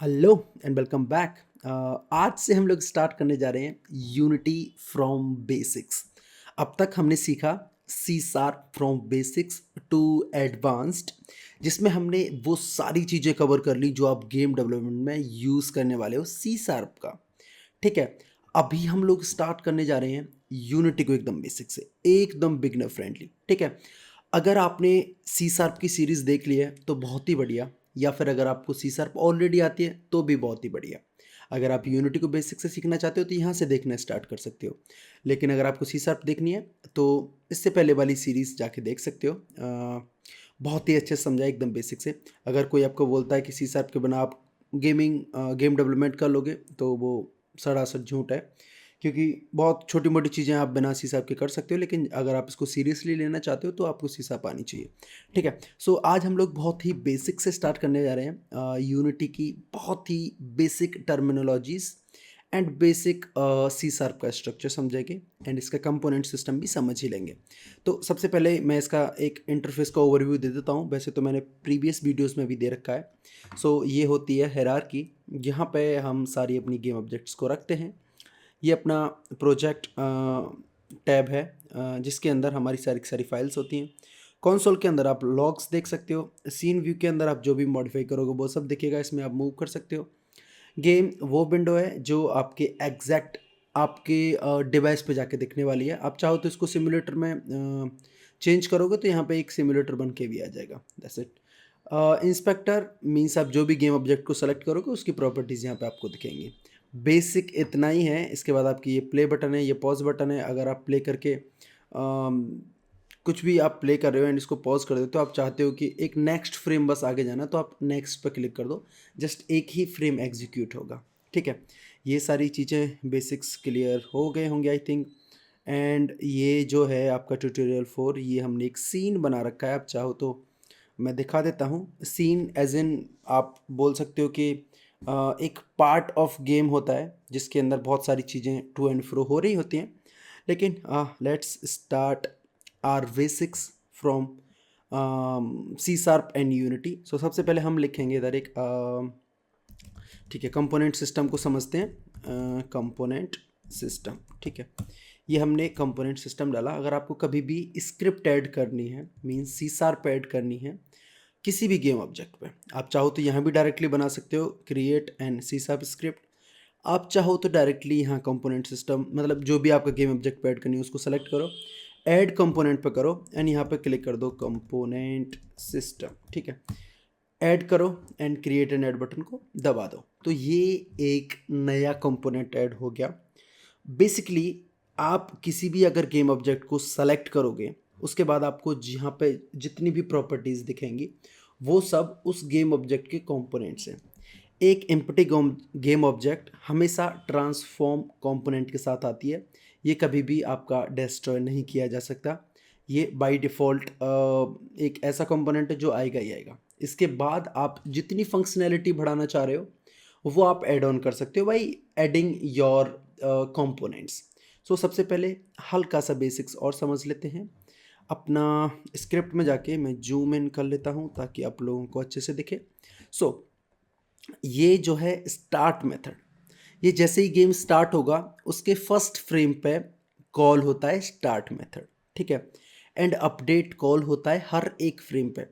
Hello and welcome back. आज से हम लोग स्टार्ट करने जा रहे हैं यूनिटी फ्रॉम बेसिक्स। अब तक हमने सीखा C sharp from basics to advanced, जिसमें हमने वो सारी चीज़ें कवर कर ली जो आप गेम डेवलपमेंट में यूज़ करने वाले हो सी शार्प का। ठीक है। अभी हम लोग स्टार्ट करने जा रहे हैं यूनिटी को एकदम बेसिक से, एकदम बिगनर फ्रेंडली। ठीक है। अगर आपने सी शार्प की सीरीज़ देख ली है तो बहुत ही बढ़िया, या फिर अगर आपको सी शार्प ऑलरेडी आती है तो भी बहुत ही बढ़िया। अगर आप यूनिटी को बेसिक से सीखना चाहते हो तो यहाँ से देखना स्टार्ट कर सकते हो। लेकिन अगर आपको सी शार्प देखनी है तो इससे पहले वाली सीरीज़ जाके देख सकते हो। बहुत ही अच्छे से समझा एकदम बेसिक से। अगर कोई आपको बोलता है कि सी शार्प के बिना आप गेम डेवलपमेंट कर लोगे तो वो सरासर झूठ है, क्योंकि बहुत छोटी मोटी चीज़ें आप बिना सी शार्प के कर सकते हो, लेकिन अगर आप इसको सीरियसली लेना चाहते हो तो आपको सी शार्प आनी चाहिए। ठीक है। सो आज हम लोग बहुत ही बेसिक से स्टार्ट करने जा रहे हैं यूनिटी की बहुत ही basic terminologies and basic C sharp का स्ट्रक्चर समझेंगे एंड इसका कंपोनेंट सिस्टम भी समझ ही लेंगे। तो सबसे पहले मैं इसका एक इंटरफेस का ओवरव्यू दे देता हूँ। वैसे तो मैंने प्रीवियस वीडियोस में भी दे रखा है। सो ये होती है हायरार्की। यहाँ पे हम सारी अपनी गेम ऑब्जेक्ट्स को रखते हैं। ये अपना प्रोजेक्ट टैब है, जिसके अंदर हमारी सारी की सारी फाइल्स होती हैं। कंसोल के अंदर आप लॉग्स देख सकते हो। सीन व्यू के अंदर आप जो भी मॉडिफाई करोगे वो सब दिखेगा, इसमें आप मूव कर सकते हो। गेम वो विंडो है जो आपके एग्जैक्ट आपके डिवाइस पे जाके दिखने वाली है। आप चाहो तो इसको सिमुलेटर में चेंज करोगे तो यहाँ पे एक सिमुलेटर बन के भी आ जाएगा। That's it. इंस्पेक्टर मीन्स आप जो भी गेम ऑब्जेक्ट को सेलेक्ट करोगे उसकी प्रॉपर्टीज़ यहाँ पे आपको दिखेंगी। बेसिक इतना ही है। इसके बाद आपकी ये प्ले बटन है, ये पॉज बटन है। अगर आप प्ले करके कुछ भी आप प्ले कर रहे हो एंड इसको पॉज कर देते हो, आप चाहते हो कि एक नेक्स्ट फ्रेम बस आगे जाना, तो आप नेक्स्ट पर क्लिक कर दो। जस्ट एक ही फ्रेम एग्जीक्यूट होगा। ठीक है। ये सारी चीज़ें बेसिक्स क्लियर हो गए होंगे आई थिंक। एंड ये जो है आपका ट्यूटोरियल 4, ये हमने एक सीन बना रखा है। आप चाहो तो मैं दिखा देता हूँ। सीन एज इन आप बोल सकते हो कि एक पार्ट ऑफ गेम होता है जिसके अंदर बहुत सारी चीज़ें टू एंड फ्रो हो रही होती हैं। लेकिन let's start our basics from C sharp and Unity. So सबसे पहले हम लिखेंगे इधर एक ठीक है, कंपोनेंट सिस्टम को समझते हैं। कंपोनेंट सिस्टम, ठीक है। ये हमने कंपोनेंट सिस्टम डाला। अगर आपको कभी भी स्क्रिप्ट ऐड करनी है, मीन्स सी शार्प ऐड करनी है किसी भी गेम ऑब्जेक्ट पे, आप चाहो तो यहाँ भी डायरेक्टली बना सकते हो, create and C sharp script. आप चाहो तो डायरेक्टली यहाँ कंपोनेंट सिस्टम, मतलब जो भी आपका गेम ऑब्जेक्ट पे ऐड करनी है उसको सेलेक्ट करो, ऐड कंपोनेंट पे करो एंड यहाँ पे क्लिक कर दो कंपोनेंट सिस्टम। ठीक है। ऐड करो and create and add button को दबा दो, तो ये एक नया कंपोनेंट ऐड हो गया। बेसिकली आप किसी भी अगर गेम ऑब्जेक्ट को सेलेक्ट करोगे, उसके बाद आपको जहाँ पे जितनी भी प्रॉपर्टीज़ दिखेंगी वो सब उस गेम ऑब्जेक्ट के कंपोनेंट्स हैं। एक एम्प्टी गेम ऑब्जेक्ट हमेशा ट्रांसफॉर्म कंपोनेंट के साथ आती है। ये कभी भी आपका डिस्ट्रॉय नहीं किया जा सकता। ये बाय डिफ़ॉल्ट एक ऐसा कंपोनेंट है जो आएगा ही आएगा। इसके बाद आप जितनी फंक्शनैलिटी बढ़ाना चाह रहे हो वो आप ऐड ऑन कर सकते हो बाई एडिंग योर कंपोनेंट्स। सो सबसे पहले हल्का सा बेसिक्स और समझ लेते हैं। अपना स्क्रिप्ट में जाके मैं जूम इन कर लेता हूँ ताकि आप लोगों को अच्छे से दिखे। सो ये जो है स्टार्ट मेथड, ये जैसे ही गेम स्टार्ट होगा उसके फर्स्ट फ्रेम पे कॉल होता है स्टार्ट मेथड। ठीक है। एंड अपडेट कॉल होता है हर एक फ्रेम पे।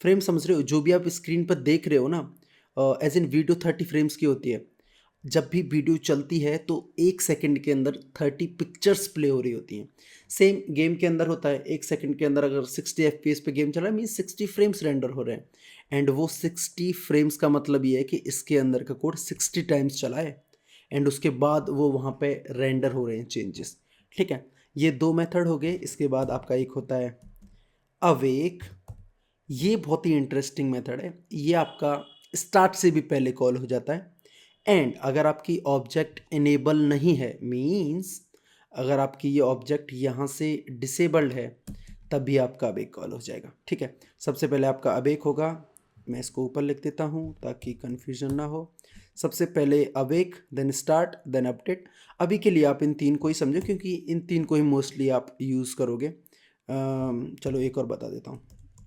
फ्रेम समझ रहे हो, जो भी आप स्क्रीन पर देख रहे हो ना, एज इन वीडियो 30 फ्रेम्स की होती है। जब भी वीडियो चलती है तो 1 सेकंड के अंदर 30 पिक्चर्स प्ले हो रही होती हैं। सेम गेम के अंदर होता है, 1 सेकंड के अंदर अगर 60 FPS पे गेम चल रहा है, मीन 60 फ्रेम्स रेंडर हो रहे हैं। एंड वो 60 फ्रेम्स का मतलब ये है कि इसके अंदर का कोड 60 टाइम्स चला है एंड उसके बाद वो वहाँ पे रेंडर हो रहे हैं चेंजेस। ठीक है। ये दो मेथड हो गए। इसके बाद आपका एक होता है अवेक। ये बहुत ही इंटरेस्टिंग मेथड है। ये आपका स्टार्ट से भी पहले कॉल हो जाता है। एंड अगर आपकी ऑब्जेक्ट इनेबल नहीं है, मीन्स अगर आपकी ये ऑब्जेक्ट यहाँ से डिसेबल्ड है, तब भी आपका अवेक कॉल हो जाएगा। ठीक है। सबसे पहले आपका अवेक होगा। मैं इसको ऊपर लिख देता हूँ ताकि कन्फ्यूजन ना हो। सबसे पहले awake, then start, then update. अभी के लिए आप इन तीन को ही समझो क्योंकि इन तीन को ही मोस्टली आप यूज़ करोगे। चलो एक और बता देता हूँ।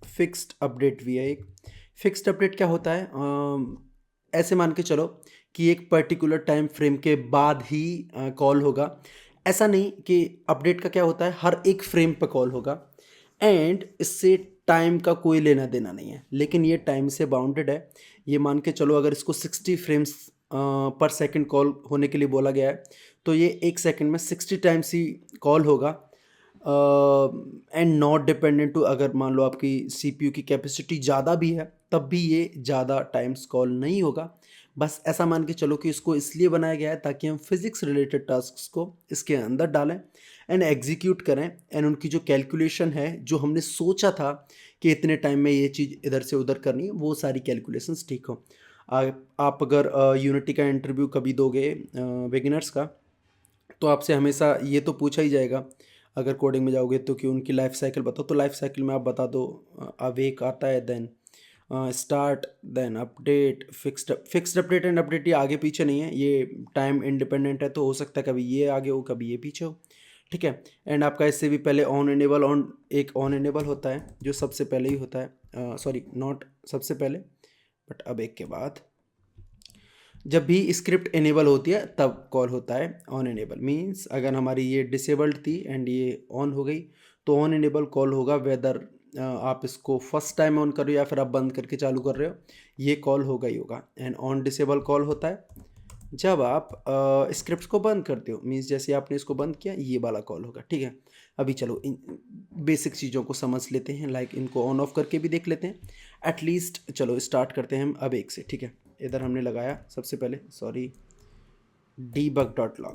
फिक्स्ड अपडेट भी है एक। फिक्स्ड अपडेट क्या होता है? ऐसे मान के चलो कि एक पर्टिकुलर टाइम फ्रेम के बाद ही कॉल होगा। ऐसा नहीं कि अपडेट का क्या होता है, हर एक फ्रेम पे कॉल होगा एंड इससे टाइम का कोई लेना देना नहीं है, लेकिन ये टाइम से बाउंडेड है। ये मान के चलो अगर इसको 60 फ्रेम्स पर सेकंड कॉल होने के लिए बोला गया है, तो ये एक सेकंड में 60 टाइम्स ही कॉल होगा एंड नॉट डिपेंडेंट टू, अगर मान लो आपकी सीपीयू की कैपेसिटी ज़्यादा भी है तब भी ये ज़्यादा टाइम्स कॉल नहीं होगा। बस ऐसा मान के चलो कि इसको इसलिए बनाया गया है ताकि हम फिज़िक्स रिलेटेड टास्क्स को इसके अंदर डालें एंड एग्जीक्यूट करें एंड उनकी जो कैलकुलेशन है, जो हमने सोचा था कि इतने टाइम में ये चीज़ इधर से उधर करनी है, वो सारी कैलकुलेशंस ठीक हो। आप अगर यूनिटी का इंटरव्यू कभी दोगे बिगिनर्स का, तो आपसे हमेशा ये तो पूछा ही जाएगा अगर कोडिंग में जाओगे तो, कि उनकी लाइफ साइकिल बताओ। तो लाइफ साइकिल में आप बता दो, अवेक आता है, then start, then update, fixed update and update ये आगे पीछे नहीं है, ये टाइम इंडिपेंडेंट है, तो हो सकता है कभी ये आगे हो कभी ये पीछे हो, ठीक है। एंड आपका इससे भी पहले ऑन एनेबल, एक ऑन एनेबल होता है जो सबसे पहले ही होता है, सॉरी नॉट सबसे पहले बट अब एक के बाद, जब भी स्क्रिप्ट इनेबल होती है तब कॉल होता है ऑन इनेबल। मींस अगर हमारी ये डिसेबल्ड थी एंड ये ऑन हो गई तो ऑन इनेबल कॉल होगा, वेदर आप इसको फर्स्ट टाइम ऑन कर रहे हो या फिर आप बंद करके चालू कर रहे हो, ये कॉल होगा ही होगा। एंड ऑन डिसेबल कॉल होता है जब आप स्क्रिप्ट को बंद करते हो, मींस जैसे आपने इसको बंद किया ये वाला कॉल होगा, ठीक है। अभी चलो इन बेसिक चीज़ों को समझ लेते हैं, लाइक इनको ऑन ऑफ करके भी देख लेते हैं एटलीस्ट। चलो स्टार्ट करते हैं हम अब एक से, ठीक है। इधर हमने लगाया सबसे पहले, सॉरी, debug.log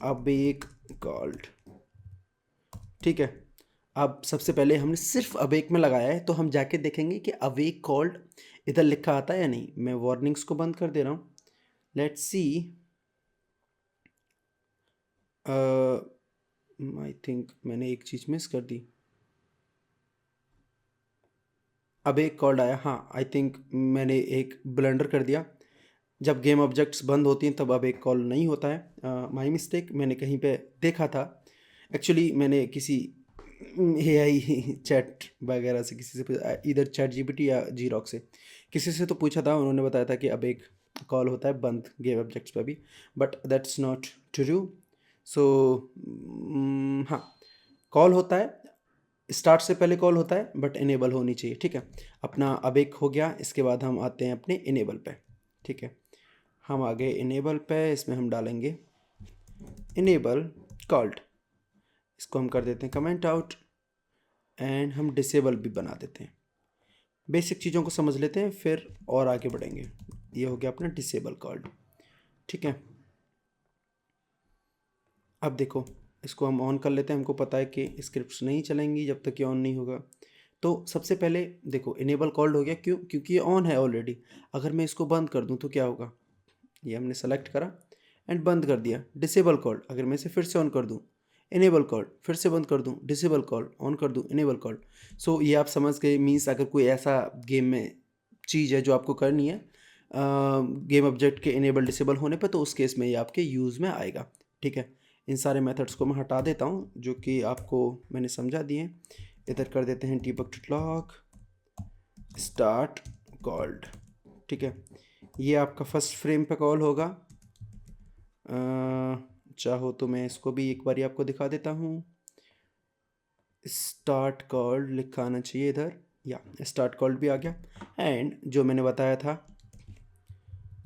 अब एक कॉल्ड, ठीक है। अब सबसे पहले हमने सिर्फ अवेक में लगाया है, तो हम जाके देखेंगे कि अवेक कॉल्ड इधर लिखा आता है या नहीं। मैं वार्निंग्स को बंद कर दे रहा हूँ, लेट्स सी। आई थिंक मैंने एक चीज़ मिस कर दी, अब एक कॉल्ड आया, हाँ आई थिंक मैंने एक ब्लंडर कर दिया। जब गेम ऑब्जेक्ट्स बंद होती हैं तब अब एक कॉल नहीं होता है, माई मिस्टेक। मैंने कहीं पे देखा था, एक्चुअली मैंने किसी एआई चैट वगैरह से किसी से, इधर चैट जीपीटी या जीरोक से किसी से तो पूछा था, उन्होंने बताया था कि अब एक कॉल होता है बंद गेम ऑब्जेक्ट्स पे भी, बट दैट्स नॉट ट्रू। सो हाँ, कॉल होता है, स्टार्ट से पहले कॉल होता है बट इनेबल होनी चाहिए, ठीक है। अपना अब एक हो गया, इसके बाद हम आते हैं अपने इनेबल पे, ठीक है। हम आ गए इनेबल पे, इसमें हम डालेंगे इनेबल कॉल्ड, इसको हम कर देते हैं कमेंट आउट एंड हम डिसेबल भी बना देते हैं। बेसिक चीज़ों को समझ लेते हैं फिर और आगे बढ़ेंगे। ये हो गया अपना डिसेबल कॉल्ड, ठीक है। अब देखो इसको हम ऑन कर लेते हैं, हमको पता है कि स्क्रिप्ट्स नहीं चलेंगी जब तक ये ऑन नहीं होगा। तो सबसे पहले देखो इनेबल कॉल्ड हो गया, क्यों? क्योंकि ये ऑन है ऑलरेडी। अगर मैं इसको बंद कर दूं तो क्या होगा, ये हमने सेलेक्ट करा एंड बंद कर दिया, डिसेबल कॉल्ड। अगर मैं इसे फिर से ऑन कर दूं, इनेबल कॉल्ड, फिर से बंद कर दूं, डिसेबल कॉल्ड, ऑन कर दूं, इनेबल कॉल्ड। सो ये आप समझ गए, मीन्स अगर कोई ऐसा गेम में चीज़ है जो आपको करनी है गेम ऑब्जेक्ट के इनेबल डिसेबल होने पर, तो उस केस में ये आपके यूज़ में आएगा, ठीक है। इन सारे मेथड्स को मैं हटा देता हूँ जो कि आपको मैंने समझा दिए। इधर कर देते हैं debug.log स्टार्ट कॉल्ड, ठीक है। ये आपका फर्स्ट फ्रेम पे कॉल होगा। चाहो तो मैं इसको भी एक बारी आपको दिखा देता हूँ, स्टार्ट कॉल्ड लिखा आना चाहिए इधर, या स्टार्ट कॉल्ड भी आ गया। एंड जो मैंने बताया था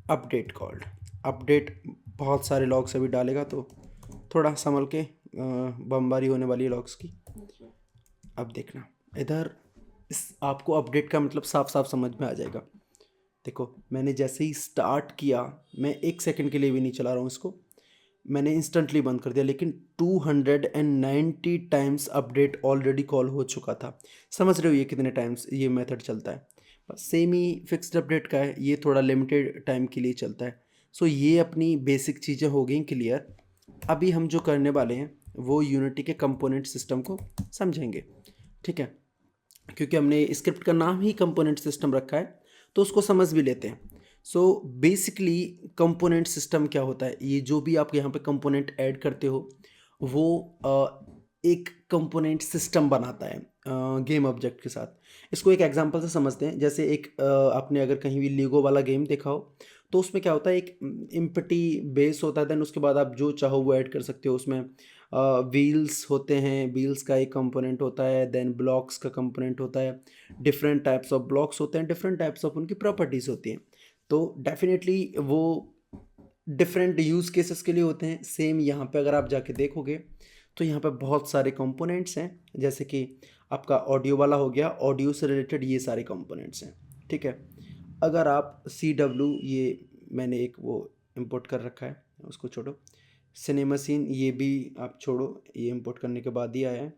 अपडेट कॉल्ड, अपडेट बहुत सारे लॉग्स अभी डालेगा तो थोड़ा संभल के, बमबारी होने वाली है लॉग्स की। अब देखना इधर, इस आपको अपडेट का मतलब साफ साफ समझ में आ जाएगा। देखो मैंने जैसे ही स्टार्ट किया, मैं एक सेकंड के लिए भी नहीं चला रहा हूँ इसको, मैंने इंस्टेंटली बंद कर दिया, लेकिन 290 टाइम्स अपडेट ऑलरेडी कॉल हो चुका था। समझ रहे हो ये कितने टाइम्स ये मेथड चलता है? बस सेम ही फिक्स्ड अपडेट का है, ये थोड़ा लिमिटेड टाइम के लिए चलता है। सो ये अपनी बेसिक चीज़ें हो गई क्लियर। अभी हम जो करने वाले हैं वो यूनिटी के कंपोनेंट सिस्टम को समझेंगे, ठीक है। क्योंकि हमने स्क्रिप्ट का नाम ही कंपोनेंट सिस्टम रखा है तो उसको समझ भी लेते हैं। सो बेसिकली कंपोनेंट सिस्टम क्या होता है, ये जो भी आप यहाँ पे कंपोनेंट ऐड करते हो वो एक कंपोनेंट सिस्टम बनाता है। गेम ऑब्जेक्ट के साथ। इसको एक एग्जांपल से समझते हैं। जैसे एक आपने अगर कहीं भी लीगो वाला गेम देखा हो, तो उसमें क्या होता है, एक इम्पटी बेस होता है, देन उसके बाद आप जो चाहो वो ऐड कर सकते हो उसमें। व्हील्स होते हैं, व्हील्स का एक कंपोनेंट होता है, देन ब्लॉक्स का कंपोनेंट होता है, डिफरेंट टाइप्स ऑफ ब्लॉक्स होते हैं, डिफरेंट टाइप्स ऑफ उनकी प्रॉपर्टीज़ होती हैं। तो डेफिनेटली वो डिफरेंट यूज़ केसेस के लिए होते हैं। सेम यहाँ पे अगर आप जाके देखोगे तो यहाँ पे बहुत सारे कंपोनेंट्स हैं। जैसे कि आपका ऑडियो वाला हो गया, ऑडियो से रिलेटेड ये सारे कंपोनेंट्स हैं, ठीक है। अगर आप CW, ये मैंने एक वो इंपोर्ट कर रखा है, उसको छोड़ो। सिनेमा सीन ये भी आप छोड़ो, ये इंपोर्ट करने के बाद ही आया है।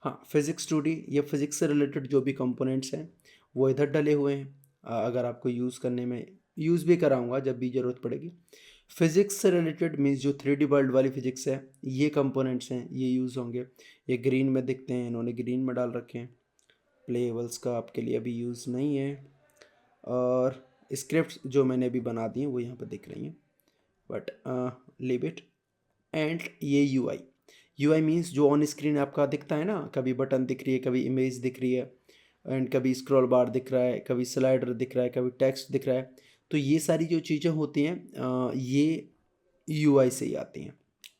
हाँ, फिज़िक्स 2D, ये फिज़िक्स से रिलेटेड जो भी कंपोनेंट्स हैं वो इधर डले हुए हैं। अगर आपको यूज़ करने में, यूज़ भी कराऊंगा जब भी ज़रूरत पड़ेगी। फिज़िक्स से रिलेटेड मीन्स जो 3D वर्ल्ड वाली फिज़िक्स है, ये कंपोनेंट्स हैं, ये यूज़ होंगे। ये ग्रीन में दिखते हैं, इन्होंने ग्रीन में डाल रखे हैं। प्लेबल्स का आपके लिए अभी यूज़ नहीं है, और स्क्रिप्ट जो मैंने अभी बना दी हैं वो यहाँ पर दिख रही हैं, बट लीव इट। एंड ये UI मीन्स जो ऑन स्क्रीन आपका दिखता है ना, कभी बटन दिख रही है, कभी इमेज दिख रही है, एंड कभी स्क्रॉल बार दिख रहा है, कभी स्लाइडर दिख रहा है, कभी टेक्स्ट दिख रहा है। तो ये सारी जो चीज़ें होती हैं ये UI से ही आती हैं,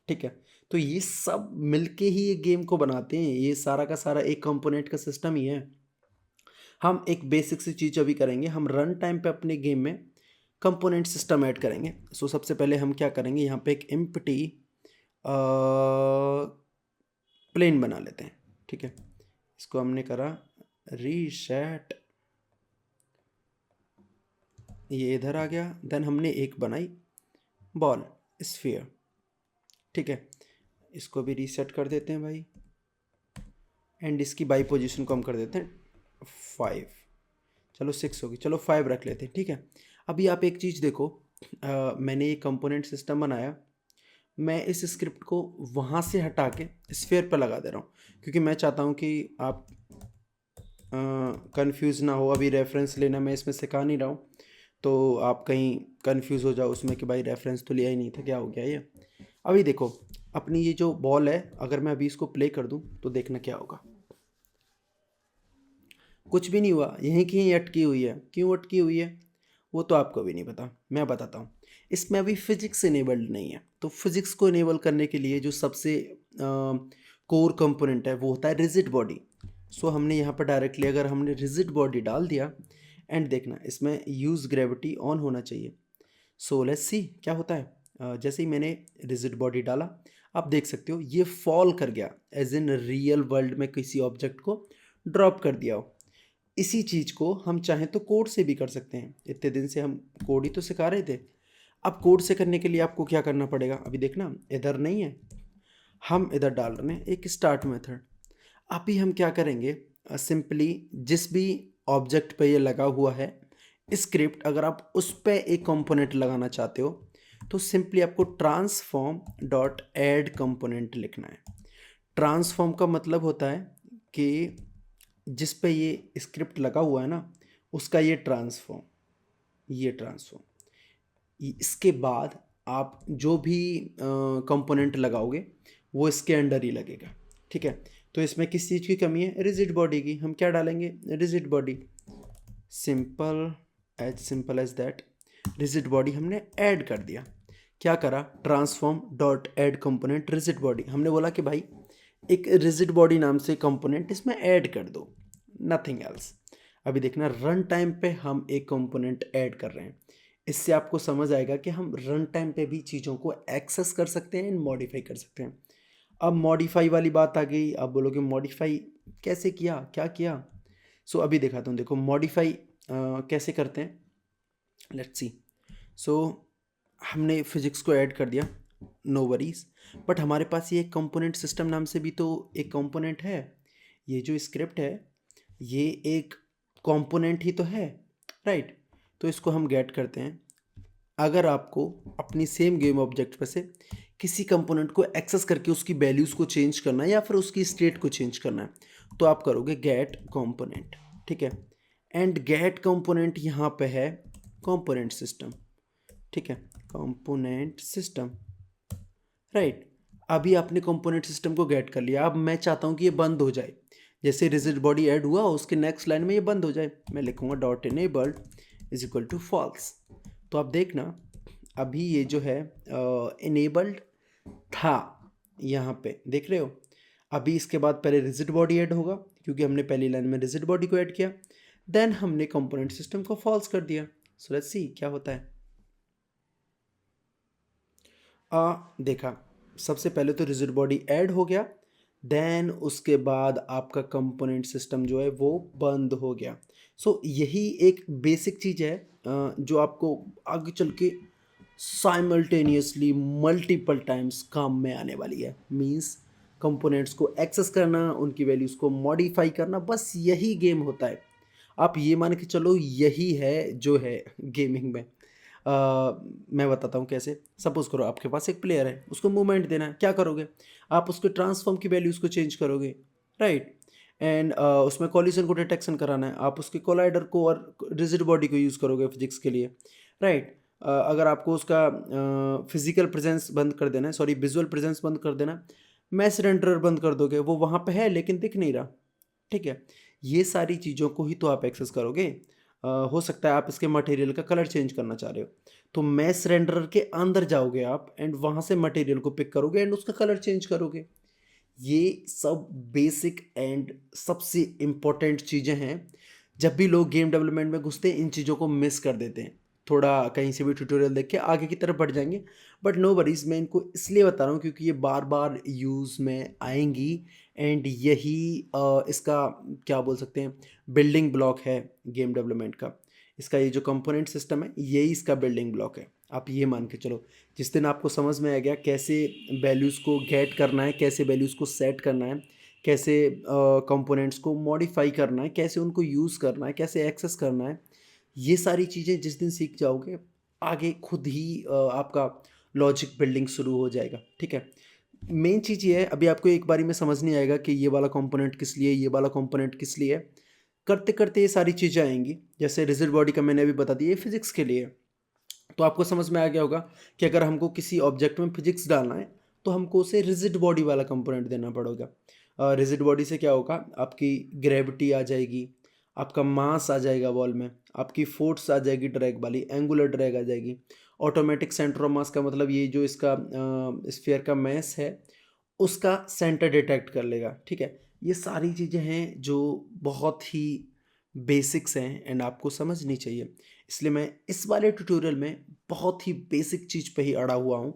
ठीक है। तो ये सब मिलके ही एक गेम को बनाते हैं। ये सारा का सारा एक कंपोनेंट का सिस्टम ही है। हम एक बेसिक सी चीज़ अभी करेंगे, हम रन टाइम पे अपने गेम में कंपोनेंट सिस्टम ऐड करेंगे। सो सबसे पहले हम क्या करेंगे, यहाँ पे एक एम्प्टी प्लेन बना लेते हैं, ठीक है। इसको हमने करा रीसेट, ये इधर आ गया। देन हमने एक बनाई बॉल स्फीयर, ठीक है। इसको भी रीसेट कर देते हैं भाई, एंड इसकी बाई पोजीशन को हम कर देते हैं 5। चलो 6 होगी, चलो 5 रख लेते हैं, ठीक है। अभी आप एक चीज़ देखो, मैंने ये कंपोनेंट सिस्टम बनाया, मैं इस स्क्रिप्ट को वहाँ से हटा के स्फीयर पर लगा दे रहा हूँ, क्योंकि मैं चाहता हूँ कि आप कंफ्यूज ना हो। अभी रेफरेंस लेना मैं इसमें सिखा नहीं रहा हूँ, तो आप कहीं कंफ्यूज हो जाओ उसमें कि भाई रेफरेंस तो लिया ही नहीं था, क्या हो गया ये। अभी देखो, अपनी ये जो बॉल है, अगर मैं अभी इसको प्ले कर दूँ तो देखना क्या होगा। कुछ भी नहीं हुआ, यहीं की यहीं अटकी हुई है। क्यों अटकी हुई है वो तो आपको भी नहीं पता, मैं बताता हूँ। इसमें अभी फिजिक्स इनेबल्ड नहीं है, तो फिजिक्स को इनेबल करने के लिए जो सबसे कोर कंपोनेंट है वो होता है रिजिड बॉडी। सो हमने यहाँ पर डायरेक्टली अगर हमने रिजिड बॉडी डाल दिया, एंड देखना इसमें यूज़ ग्रेविटी ऑन होना चाहिए। सो लेट्स सी क्या होता है। जैसे ही मैंने रिजिड बॉडी डाला, आप देख सकते हो ये फॉल कर गया, एज इन रियल वर्ल्ड में किसी ऑब्जेक्ट को ड्रॉप कर दिया हो। इसी चीज़ को हम चाहें तो कोड से भी कर सकते हैं। इतने दिन से हम कोड ही तो सिखा रहे थे। अब कोड से करने के लिए आपको क्या करना पड़ेगा, अभी देखना इधर नहीं है, हम इधर डाल रहे हैं एक स्टार्ट मेथड। अभी हम क्या करेंगे, सिंपली जिस भी ऑब्जेक्ट पे ये लगा हुआ है स्क्रिप्ट, अगर आप उस पर एक कंपोनेंट लगाना चाहते हो तो सिंपली आपको ट्रांसफॉर्म डॉट ऐड कंपोनेंट लिखना है। ट्रांसफॉर्म का मतलब होता है कि जिस पे ये स्क्रिप्ट लगा हुआ है ना, उसका ये ट्रांसफॉर्म, ये ट्रांसफॉर्म। इसके बाद आप जो भी कंपोनेंट लगाओगे वो इसके अंडर ही लगेगा, ठीक है। तो इसमें किस चीज़ की कमी है, रिजिड बॉडी की। हम क्या डालेंगे, rigid body, simple as that. Rigid body हमने ऐड कर दिया। क्या करा, transform dot add component rigid body. हमने बोला कि भाई एक रिजिड बॉडी नाम से कंपोनेंट इसमें ऐड कर दो, नथिंग एल्स। अभी देखना रन टाइम पे हम एक कंपोनेंट ऐड कर रहे हैं। इससे आपको समझ आएगा कि हम रन टाइम पे भी चीज़ों को एक्सेस कर सकते हैं एंड मॉडिफाई कर सकते हैं। अब मॉडिफाई वाली बात आ गई। अब बोलोगे मॉडिफाई कैसे किया, क्या किया। सो अभी दिखाता हूँ, देखो मॉडिफाई कैसे करते हैं, लेट्स सी। सो हमने फिजिक्स को ऐड कर दिया, नो वरीज, बट हमारे पास ये एक कंपोनेंट सिस्टम नाम से भी तो एक कंपोनेंट है। ये जो स्क्रिप्ट है ये एक कंपोनेंट ही तो है, राइट। तो इसको हम गेट करते हैं। अगर आपको अपनी सेम गेम ऑब्जेक्ट पर से किसी कंपोनेंट को एक्सेस करके उसकी वैल्यूज़ को चेंज करना है या फिर उसकी स्टेट को चेंज करना है, तो आप करोगे गेट कंपोनेंट, ठीक है। एंड गेट कंपोनेंट यहाँ पे है कंपोनेंट सिस्टम, ठीक है, कंपोनेंट सिस्टम, राइट। अभी आपने कंपोनेंट सिस्टम को गेट कर लिया। अब मैं चाहता हूँ कि ये बंद हो जाए। जैसे रिजिड बॉडी ऐड हुआ उसके नेक्स्ट लाइन में ये बंद हो जाए, मैं लिखूँगा dot enabled is equal to false. तो आप देखना अभी ये जो है इनेबल्ड था, यहाँ पे देख रहे हो। अभी इसके बाद पहले रिजिड बॉडी ऐड होगा क्योंकि हमने पहली लाइन में रिजिड बॉडी को ऐड किया, देन हमने कंपोनेंट सिस्टम को फॉल्स कर दिया। सो लेट्स सी क्या होता है। देखा सबसे पहले तो रिजिड बॉडी ऐड हो गया, देन उसके बाद आपका कंपोनेंट सिस्टम जो है वो बंद हो गया। सो यही एक बेसिक चीज़ है जो आपको आगे चल के साइमल्टेनियसली मल्टीपल टाइम्स काम में आने वाली है। मींस कंपोनेंट्स को एक्सेस करना, उनकी वैल्यूज़ को मॉडिफाई करना, बस यही गेम होता है। आप ये मान के चलो यही है जो है गेमिंग में। मैं बताता हूँ कैसे। सपोज करो आपके पास एक प्लेयर है, उसको मूवमेंट देना है, क्या करोगे आप? उसके ट्रांसफॉर्म की वैल्यूज़ को चेंज करोगे, राइट। एंड उसमें कॉलिजन को डिटेक्शन कराना है, आप उसके कोलाइडर को और रिजिड बॉडी को यूज़ करोगे फिजिक्स के लिए, राइट। अगर आपको उसका फिजिकल प्रेजेंस बंद कर देना है, सॉरी विजुअल प्रेजेंस बंद कर देना है, मैस रेंडर बंद कर दोगे, वो वहाँ पे है लेकिन दिख नहीं रहा, ठीक है। ये सारी चीज़ों को ही तो आप एक्सेस करोगे। हो सकता है आप इसके मटेरियल का कलर चेंज करना चाह रहे हो, तो मैस रेंडर के अंदर जाओगे आप एंड वहाँ से मटेरियल को पिक करोगे एंड उसका कलर चेंज करोगे। ये सब बेसिक एंड सबसे इम्पोर्टेंट चीज़ें हैं। जब भी लोग गेम डेवलपमेंट में घुसते हैं इन चीज़ों को मिस कर देते हैं, थोड़ा कहीं से भी ट्यूटोरियल देख के आगे की तरफ बढ़ जाएंगे। बट नो वरीज, मैं इनको इसलिए बता रहा हूँ क्योंकि ये बार बार यूज़ में आएंगी एंड यही इसका क्या बोल सकते हैं बिल्डिंग ब्लॉक है गेम डेवलपमेंट का। इसका ये जो कंपोनेंट सिस्टम है यही इसका बिल्डिंग ब्लॉक है। आप ये मान के चलो जिस दिन आपको समझ में आ गया कैसे वैल्यूज़ को गेट करना है, कैसे वैल्यूज़ को सेट करना है, कैसे कंपोनेंट्स को मॉडिफाई करना है, कैसे उनको यूज़ करना है, कैसे एक्सेस करना है, ये सारी चीज़ें जिस दिन सीख जाओगे आगे खुद ही आपका लॉजिक बिल्डिंग शुरू हो जाएगा, ठीक है। मेन चीज़ ये है, अभी आपको एक बारी में समझ नहीं आएगा कि ये वाला कंपोनेंट किस लिए, ये वाला कंपोनेंट किस लिए है। करते करते ये सारी चीज़ें आएंगी। जैसे रिजिड बॉडी का मैंने अभी बता दिया, ये फिजिक्स के लिए है। तो आपको समझ में आ गया होगा कि अगर हमको किसी ऑब्जेक्ट में फिजिक्स डालना है तो हमको उसे रिजिड बॉडी वाला कंपोनेंट देना पड़ेगा। रिजिड बॉडी से क्या होगा, आपकी ग्रेविटी आ जाएगी, आपका मास आ जाएगा वॉल में, आपकी फोर्स आ जाएगी ड्रैग वाली, एंगुलर ड्रैग आ जाएगी, ऑटोमेटिक सेंटर ऑफ मास का मतलब ये जो इसका स्फीयर का मैस है उसका सेंटर डिटेक्ट कर लेगा, ठीक है। ये सारी चीज़ें हैं जो बहुत ही बेसिक्स हैं एंड आपको समझनी चाहिए। इसलिए मैं इस वाले ट्यूटोरियल में बहुत ही बेसिक चीज़ पे ही अड़ा हुआ हूँ,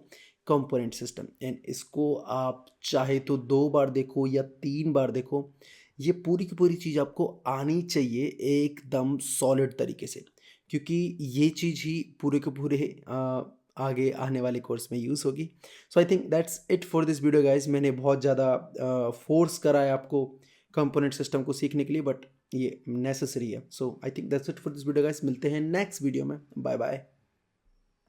कंपोनेंट सिस्टम। एंड इसको आप चाहे तो 2 बार देखो या 3 बार देखो, ये पूरी की पूरी चीज़ आपको आनी चाहिए एकदम सॉलिड तरीके से, क्योंकि ये चीज़ ही पूरे के पूरे आगे आने वाले कोर्स में यूज़ होगी। So I think that's it for this video guys. मैंने बहुत ज़्यादा फोर्स करा है आपको कंपोनेंट सिस्टम को सीखने के लिए, बट ये नेसेसरी है। So I think that's it for this video guys. मिलते हैं नेक्स्ट वीडियो में। Bye bye.